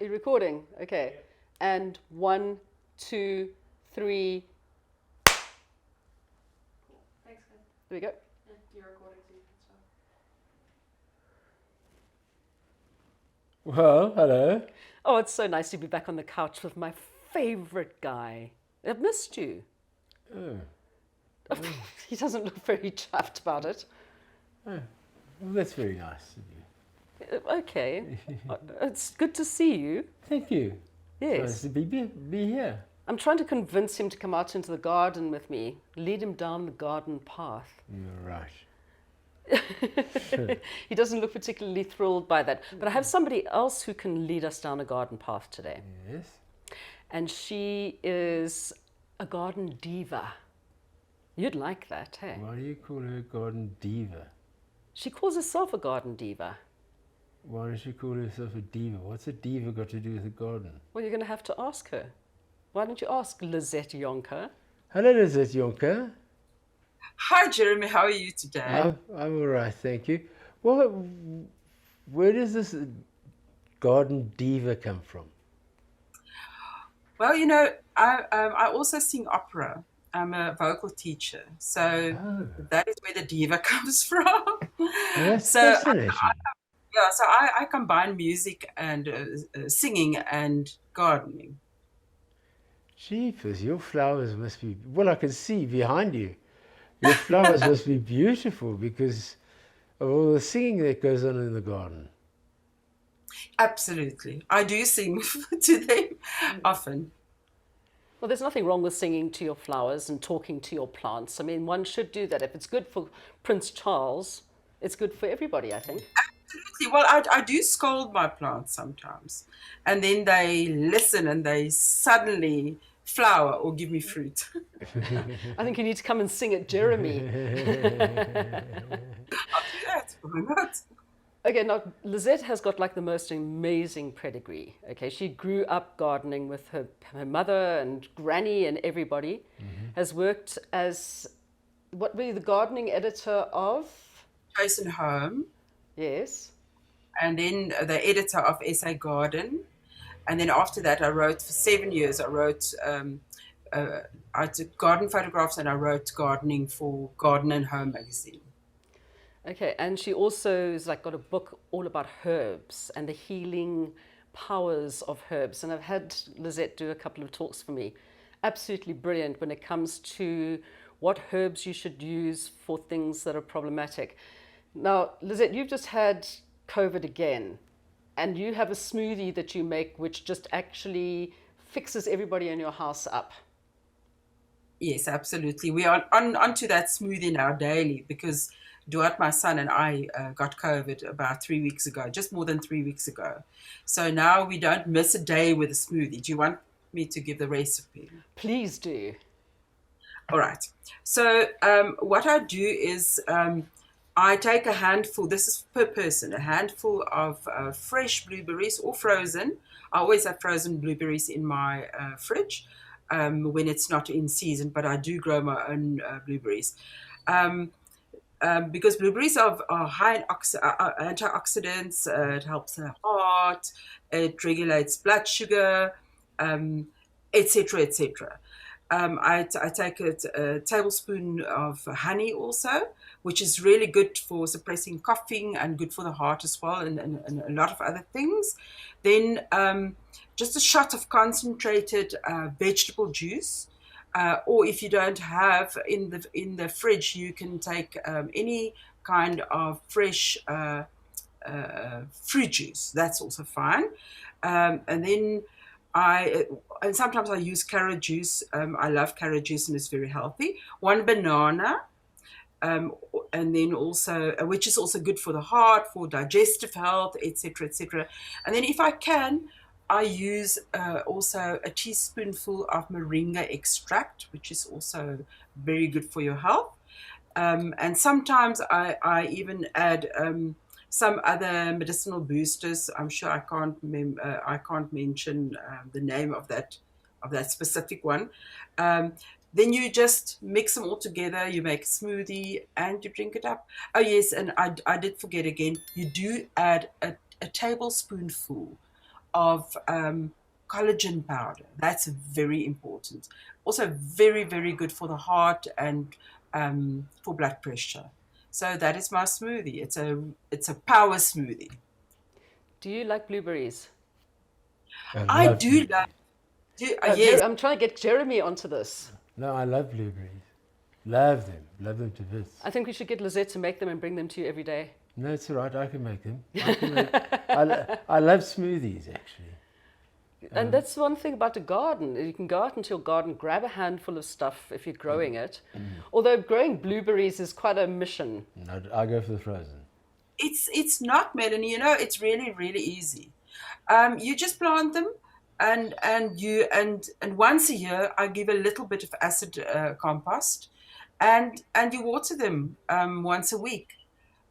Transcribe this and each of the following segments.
We're recording. Okay. And 1, 2, 3. Thanks, guys. There we go. Yeah, you're recording too. Well, hello. Oh, it's so nice to be back on the couch with my favorite guy. I've missed you. Oh, He doesn't look very chuffed about it. well, that's very nice of you. Okay. It's good to see you. Thank you. It's nice Yes. to be here. I'm trying to convince him to come out into the garden with me, lead him down the garden path. You're right. He doesn't look particularly thrilled by that. But I have somebody else who can lead us down a garden path today. Yes. And she is a garden diva. You'd like that, hey? Why do you call her garden diva? She calls herself a garden diva. Why does she call herself a diva? What's a diva got to do with a garden? Well, you're going to have to ask her. Why don't you ask Lizette Yonker? Hello, Lizette Yonker. Hi, Jeremy. How are you today? I'm all right, thank you. Well, where does this garden diva come from? Well, I also sing opera. I'm a vocal teacher, so Oh, that is where the diva comes from. that's So, fascinating. I combine music and singing and gardening. Jeepers, your flowers must be, well, I can see behind you. Your flowers must be beautiful because of all the singing that goes on in the garden. Absolutely. I do sing to them often. Well, there's nothing wrong with singing to your flowers and talking to your plants. I mean, one should do that. If it's good for Prince Charles, it's good for everybody, I think. Absolutely. Well, I do scold my plants sometimes, and then they listen and they suddenly flower or give me fruit. I think you need to come and sing at Jeremy. That's why not? Okay, now Lizette has got like the most amazing pedigree. Okay, she grew up gardening with her mother and granny and everybody. Has worked as what were you, the gardening editor of? Jason Home, Yes. and then the editor of SA Garden. And then after that, I wrote for 7 years. I took garden photographs and I wrote gardening for Garden and Home magazine. Okay, and she also has like got a book all about herbs and the healing powers of herbs. And I've had Lizette do a couple of talks for me. Absolutely brilliant when it comes to what herbs you should use for things that are problematic. Now, Lizette, you've just had COVID again, and you have a smoothie that you make which just actually fixes everybody in your house up. Yes, absolutely. We are onto that smoothie now daily because Duat, my son, and I got COVID about 3 weeks ago, just more than 3 weeks ago. So now we don't miss a day with a smoothie. Do you want me to give the recipe? Please do. All right. So what I do is I take a handful, this is per person, a handful of fresh blueberries or frozen. I always have frozen blueberries in my fridge when it's not in season, but I do grow my own blueberries. Because blueberries are high in antioxidants, it helps the heart, it regulates blood sugar, etc., etc. I take a tablespoon of honey also, which is really good for suppressing coughing and good for the heart as well, and a lot of other things. Then just a shot of concentrated vegetable juice. Or if you don't have in the fridge, you can take any kind of fresh fruit juice. That's also fine. And then and sometimes I use carrot juice. I love carrot juice and it's very healthy. One banana, and then also, which is also good for the heart, for digestive health, etc., etc. And then if I can, I use also a teaspoonful of moringa extract, which is also very good for your health. And sometimes I even add some other medicinal boosters. I'm sure I can't mention the name of that specific one. Then you just mix them all together. You make a smoothie and you drink it up. Oh yes, and I did forget again. You do add a tablespoonful of collagen powder. That's very important. Also very, very good for the heart and for blood pressure. So that is my smoothie. It's a power smoothie. Do you like blueberries? I I love do blueberries. love, yes, I'm trying to get Jeremy onto this. No, I love blueberries. Love them. Love them to bits. I think we should get Lizette to make them and bring them to you every day. No, it's all right. I can make them. I love smoothies, actually. And that's one thing about a garden. You can go out into your garden, grab a handful of stuff if you're growing it. Although growing blueberries is quite a mission. No, I go for the frozen. it's not, Melanie. It's really, really easy. You just plant them, and once a year I give a little bit of acid compost, and you water them once a week,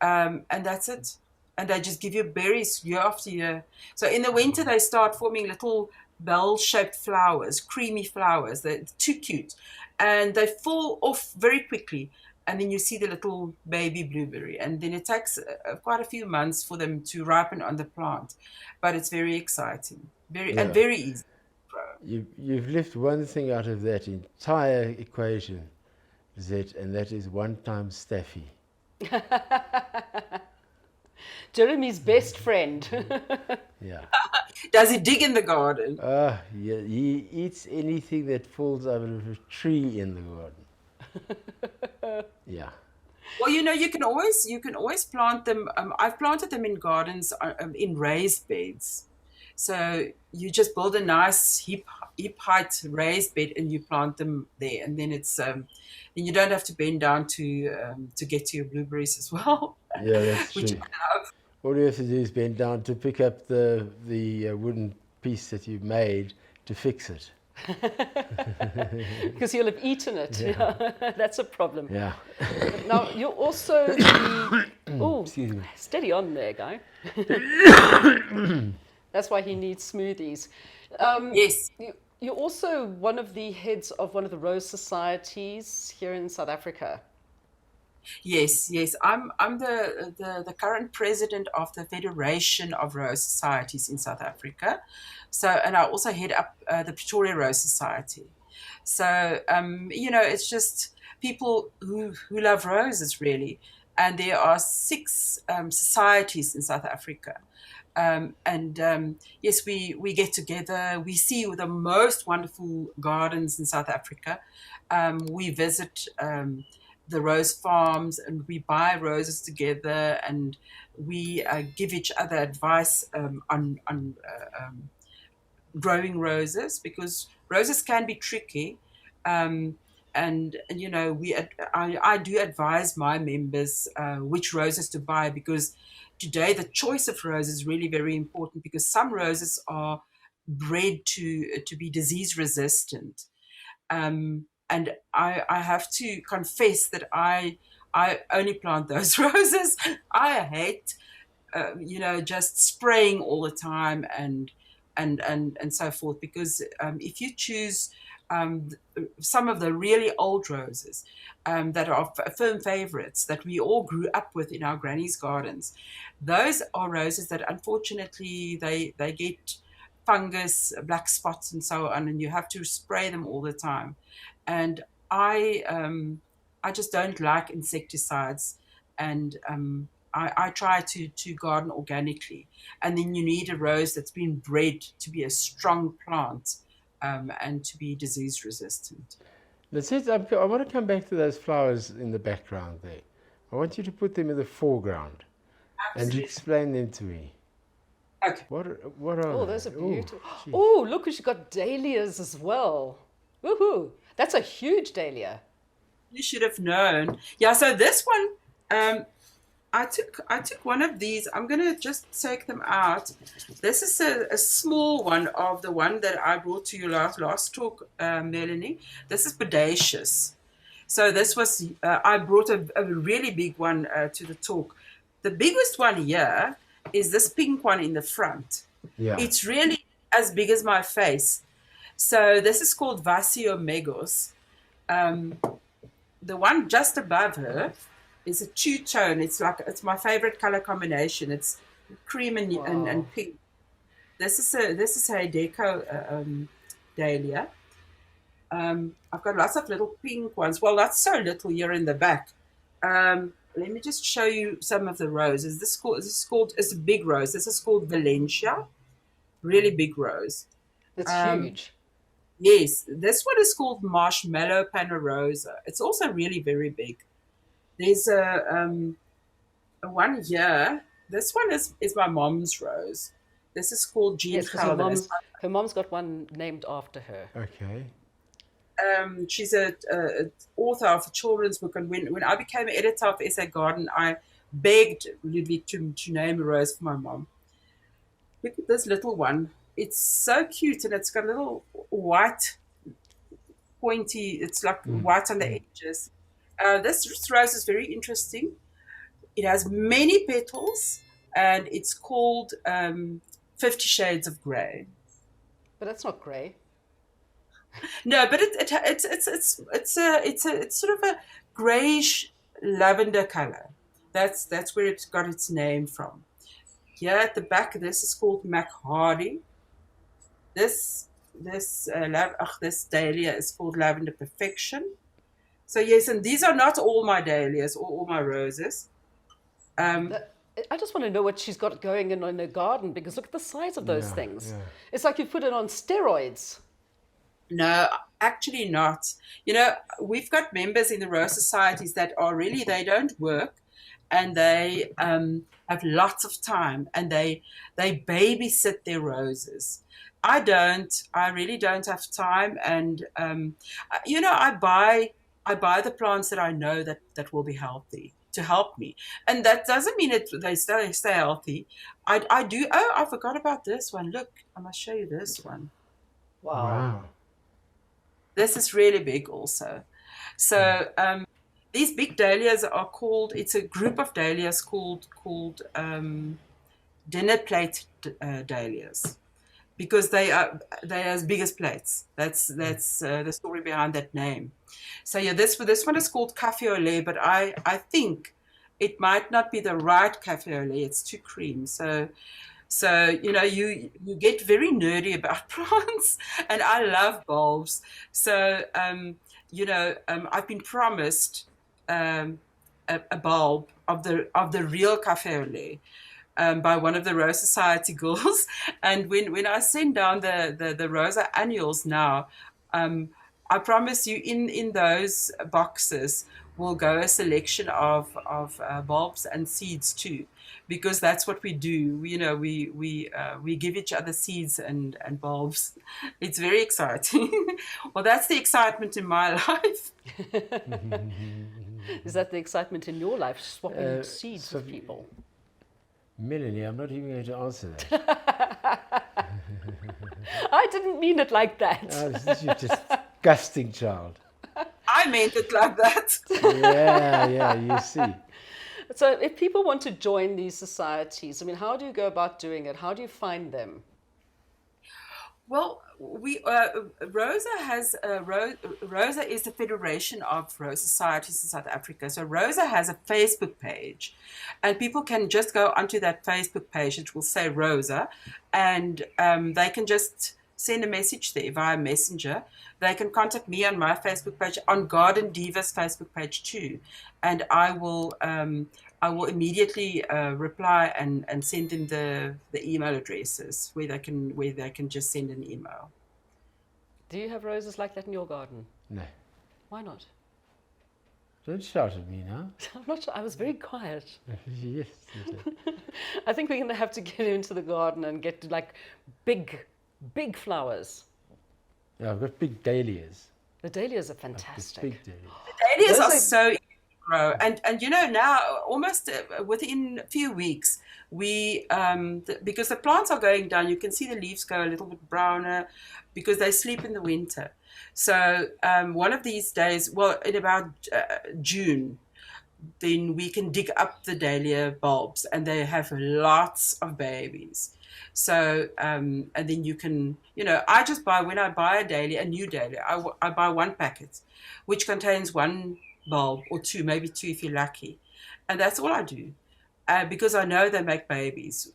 and that's it. And they just give you berries year after year. So in the winter they start forming little bell-shaped flowers, creamy flowers. They're too cute, and they fall off very quickly. And then you see the little baby blueberry, and then it takes quite a few months for them to ripen on the plant, but it's very exciting, Yeah. and very easy. You've left one thing out of that entire equation, Zet, and that is one time staffy. Jeremy's best friend. Yeah. Does he dig in the garden? Yeah. He eats anything that falls out of a tree in the garden. Yeah. Well, you can always plant them. I've planted them in gardens in raised beds. So you just build a nice hip height raised bed and you plant them there, and then then you don't have to bend down to get to your blueberries as well. Yeah, that's Which true. I love. All you have to do is bend down to pick up the wooden piece that you've made to fix it. Because you'll have eaten it. Yeah. Yeah. That's a problem. Yeah. Now, you're also oh, Excuse me. steady on there, guy. That's why he needs smoothies. Yes. You're also one of the heads of one of the Rose Societies here in South Africa. Yes, yes. I'm the current president of the Federation of Rose Societies in South Africa. So, and I also head up the Pretoria Rose Society. So, it's just people who love roses really, and there are 6 societies in South Africa. Yes, we get together. We see the most wonderful gardens in South Africa. We visit the rose farms, and we buy roses together, and we give each other advice on growing roses, because roses can be tricky. I do advise my members which roses to buy, because today the choice of roses is really very important, because some roses are bred to be disease resistant. And I have to confess that I only plant those roses. I hate just spraying all the time and so forth, because if you choose some of the really old roses that are firm favorites that we all grew up with in our granny's gardens, those are roses that unfortunately they get fungus, black spots, and so on, and you have to spray them all the time. And I just don't like insecticides, and I try to garden organically. And then you need a rose that's been bred to be a strong plant and to be disease resistant. That's it. I want to come back to those flowers in the background there. I want you to put them in the foreground and Absolutely. explain them to me. Okay. What are Oh, they? those are Ooh, beautiful. gee. Oh, look, we've got dahlias as well. Woohoo! That's a huge dahlia. You should have known. Yeah, so this one, I took one of these. I'm gonna just take them out. This is a small one of the one that I brought to you last talk, Melanie. This is Bodacious. So this was I brought a really big one to the talk. The biggest one here is this pink one in the front. Yeah. It's really as big as my face. So this is called Vasio Megos. The one just above her is a two-tone. It's my favorite color combination. It's cream and pink. this is a deco dahlia. I've got lots of little pink ones. Well, not so little here in the back. Let me just show you some of the roses. It's a big rose. This is called Valencia, really big rose. It's Um, huge. yes, this one is called Marshmallow Panerosa. It's also really very big. There's a one here. This one is my mom's rose. This is called Jean Yes, because her Gelder. mom's got one named after her. Okay. She's a author of a children's book, and when I became editor of SA Garden, I begged Ludwig to name a rose for my mom. Look at this little one. It's so cute, and it's got a little white pointy. It's like white on the edges. This rose is very interesting. It has many petals, and it's called 50 Shades of Grey. But that's not grey. No, but it's sort of a grayish lavender color. That's where it's got its name from. Here at the back, this is called Mac Hardy. This dahlia is called Lavender Perfection. So yes, and these are not all my dahlias or all my roses. Um, I just want to know what she's got going in her garden because look at the size of those Yeah, things. yeah. It's like you put it on steroids. No, actually not. We've got members in the Rose Societies that are really, they don't work and they have lots of time and they babysit their roses. I don't. I really don't have time. And, I buy the plants that I know that will be healthy to help me. And that doesn't mean they stay healthy. I do. Oh, I forgot about this one. Look, I must show you this one. Wow. Wow. This is really big also. So these big dahlias are called, it's a group of dahlias called dinner plate dahlias because they're as big as plates. That's the story behind that name. So yeah, this one is called cafe au lait, but I think it might not be the right cafe au lait. It's too cream. So you get very nerdy about plants, and I love bulbs. So I've been promised a bulb of the real cafe au lait by one of the Rose Society girls. And when I send down the Rosa annuals now, I promise you in those boxes will go a selection of bulbs and seeds too, because that's what we do. We give each other seeds and bulbs. It's very exciting. Well, that's the excitement in my life. Is that the excitement in your life, swapping seeds so with people? Melanie, I'm not even going to answer that. I didn't mean it like that. You're just disgusting child. I meant it like that. Yeah, you see. So if people want to join these societies, I mean, how do you go about doing it? How do you find them? Well, Rosa is the Federation of Rose Societies in South Africa. So Rosa has a Facebook page, and people can just go onto that Facebook page. It will say Rosa, and they can just send a message there via Messenger. They can contact me on my Facebook page, on Garden Divas Facebook page too, and I will immediately reply and send them the email addresses where they can just send an email. Do you have roses like that in your garden? No. Why not? Don't shout at me now. I'm not sure. I was very quiet. Yes. I think we're going to have to get into the garden and get like big flowers. Yeah, I've got big dahlias. The dahlias are Like fantastic. big dahlias. Dahlias Those are are- so easy to grow, and now almost within a few weeks because the plants are going down, you can see the leaves go a little bit browner because they sleep in the winter. So one of these days, well, in about June, then we can dig up the dahlia bulbs and they have lots of babies. So, and then you can, I just buy, when I buy a new dahlia, I buy one packet, which contains one bulb or two, maybe two if you're lucky. And that's all I do because I know they make babies.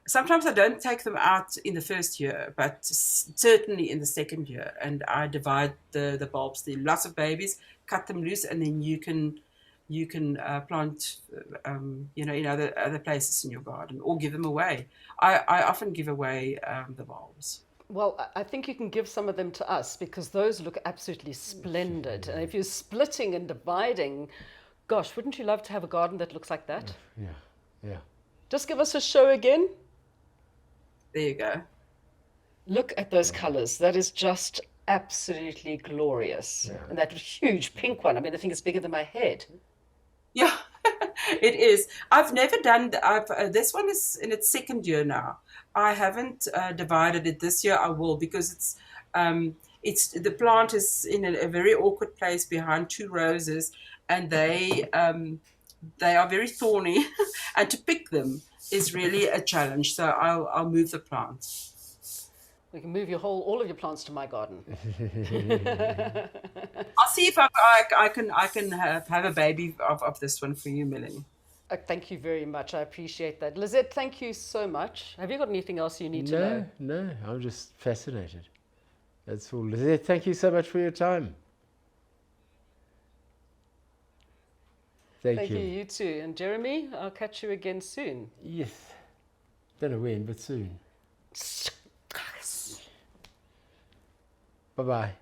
Sometimes I don't take them out in the first year, but certainly in the second year. And I divide the bulbs. There are lots of babies, cut them loose, and then you can plant, in other places in your garden or give them away. I often give away the bulbs. Well, I think you can give some of them to us because those look absolutely splendid. And if you're splitting and dividing, gosh, wouldn't you love to have a garden that looks like that? Yeah, yeah. Just give us a show again. There you go. Look at those colors. That is just absolutely glorious. And that huge pink one, I mean, the thing is bigger than my head. Yeah, it is. I've never done. This one is in its second year now. I haven't divided it this year. I will because it's the plant is in a very awkward place behind two roses, and they are very thorny, and to pick them is really a challenge. So I'll move the plants. We can move all of your plants to my garden. I'll see if I can have a baby of this one for you, Melanie. Thank you very much. I appreciate that. Lizette, thank you so much. Have you got anything else you need to know? No, I'm just fascinated. That's all. Lizette, thank you so much for your time. Thank you. You too. And Jeremy, I'll catch you again soon. Yes. Don't know when, but soon. Bye-bye.